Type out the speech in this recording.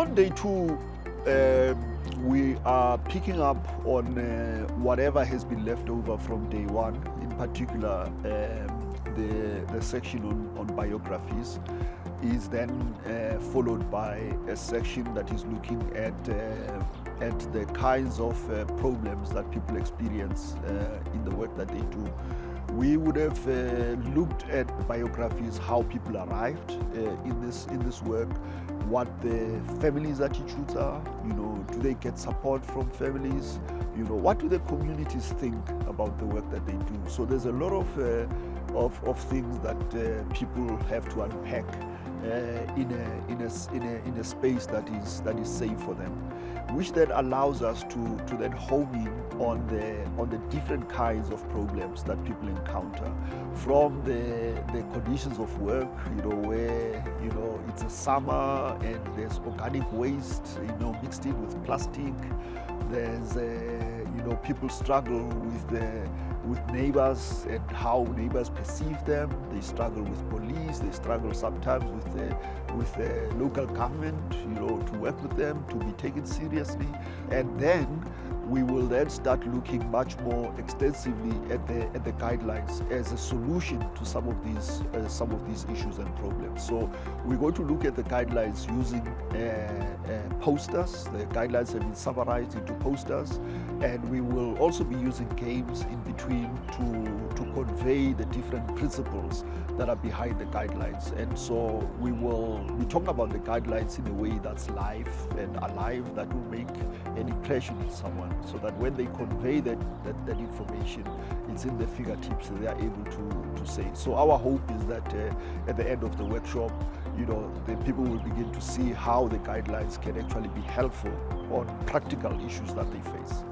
On day two, we are picking up on whatever has been left over from day one, in particular the section on biographies is then followed by a section that is looking at the kinds of problems that people experience in the work that they do. We would have looked at biographies, how people arrived in this work, what the families' attitudes are. Do they get support from families? What do the communities think about the work that they do? So there's a lot of things that people have to unpack in a space that is safe for them, which then allows us to then home in on the different kinds of problems that people encounter, from the conditions of work, where it's a summer and there's organic waste mixed in with plastic. There's people struggle with neighbors and how neighbors perceive them. They struggle with police. They struggle sometimes with the local government, to work with them, to be taken seriously. And then we will then start looking much more extensively at the guidelines as a solution to some of these issues and problems. So we're going to look at the guidelines using posters. The guidelines have been summarized into posters, and we will also be using games in between to convey the different principles that are behind the guidelines. And so we talk about the guidelines in a way that's live and alive, that will make an impression in someone, so that when they convey that information, it's in the fingertips and they are able to say. So our hope is that at the end of the workshop, the people will begin to see how the guidelines can actually be helpful on practical issues that they face.